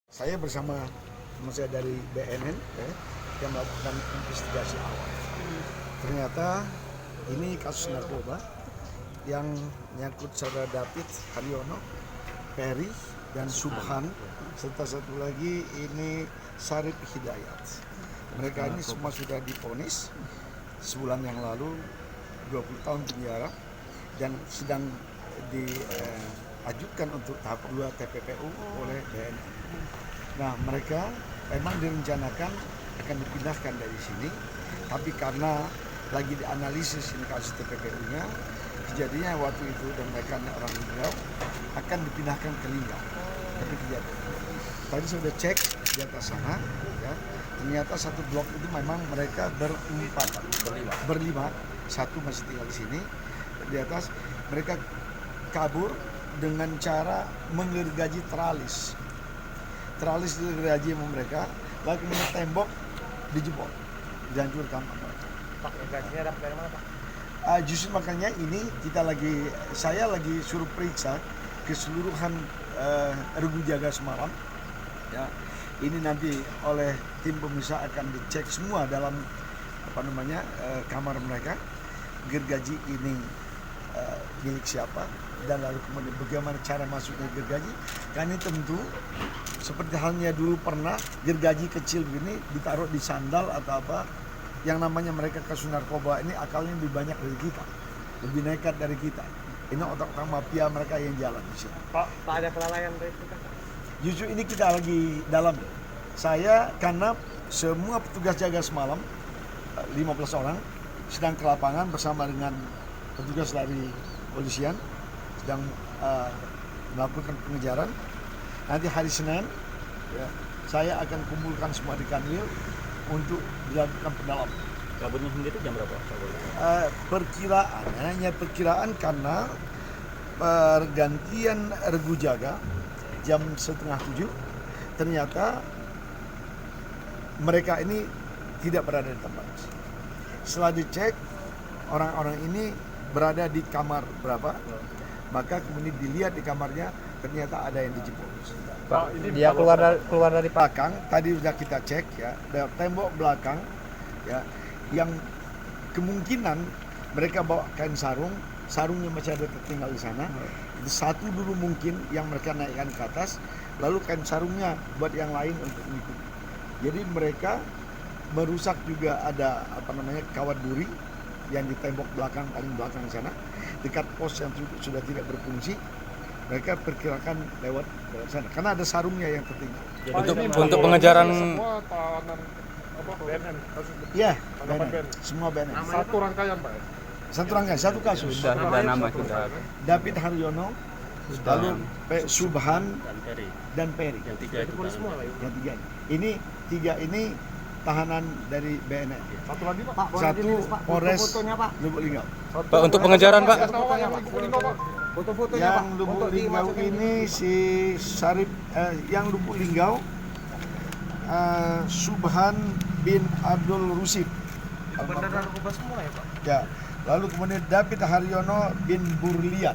Saya bersama teman saya dari BNN yang melakukan investigasi awal. Ternyata ini kasus narkoba yang menyangkut saudara David Haryono, Peri, dan Subhan, serta satu lagi ini Sarip Hidayat. Mereka ini semua sudah divonis sebulan yang lalu 20 tahun penjara dan sedang diajukan untuk tahap 2 TPPU oleh BNN. Nah, mereka memang direncanakan akan dipindahkan dari sini, tapi karena lagi dianalisis ini kasus TPPU-nya, kejadiannya waktu itu dan mereka orang Linggau akan dipindahkan ke Linggau. Tapi kejadian tadi sudah cek di atas sana, ya, ternyata satu blok itu memang mereka berlima, satu masih tinggal di sini. Di atas mereka kabur dengan cara menggergaji teralis digergaji sama mereka, lalu kemudian tembok dijebol, dihancurkan. Pak, gergajinya dapat dari mana, Pak? Justru makanya ini saya lagi suruh periksa keseluruhan regu jaga semalam. Ya, ini nanti oleh tim pemirsa akan dicek semua dalam kamar mereka, gergaji ini milik siapa, dan lalu kemudian bagaimana cara masuknya gergaji. Karena ini tentu seperti halnya dulu pernah gergaji kecil begini ditaruh di sandal atau apa, yang namanya mereka kasus narkoba ini akalnya lebih banyak dari kita, lebih nekat dari kita. Ini otak-otak mafia mereka yang jalan di sini. Pak, ada kelalaian dari kita? Justru ini kita lagi dalam. Saya karena semua petugas jaga semalam 15 orang sedang ke lapangan bersama dengan petugas dari polisian sedang melakukan pengejaran. Nanti hari Senin ya, saya akan kumpulkan semua di Kanwil untuk dilakukan pendalaman. Kabarnya sendiri jam berapa? Hanya perkiraan karena pergantian regu jaga jam 6:30, ternyata mereka ini tidak berada di tempat. Setelah dicek, orang-orang ini berada di kamar berapa, maka kemudian dilihat di kamarnya ternyata ada yang dijebol. Pak, dia keluar dari belakang, tadi sudah kita cek ya, ada tembok belakang ya, yang kemungkinan mereka bawa kain sarungnya masih ada tertinggal di sana. Itu satu dulu mungkin yang mereka naikkan ke atas, lalu kain sarungnya buat yang lain untuk mengikuti. Jadi mereka merusak juga ada kawat duri yang di tembok belakang, paling belakang sana, dekat pos yang sudah tidak berfungsi. Mereka perkirakan lewat sana karena ada sarungnya yang tertinggal. Untuk pengejaran semua tahanan BNN. Iya, semua BNN. Satu rangkaian, Pak. Satu rangkaian, satu kasus. sudah nama kita. David Haryono, lalu Subhan dan Peri. Yang tiga itu semua, Pak. Yang tiga. Ini tiga ini tahanan dari BNN. Satu lagi, Pak. Satu Polres Pak. Lubuk Linggau. Pak, untuk pengejaran, Pak. Yang Lubuk Linggau ini si Sarip, yang Lubuk Linggau Subhan bin Abdul Rusif. Benar narkoba semua ya, Pak? Ya. Lalu kemudian David Haryono bin Burlian.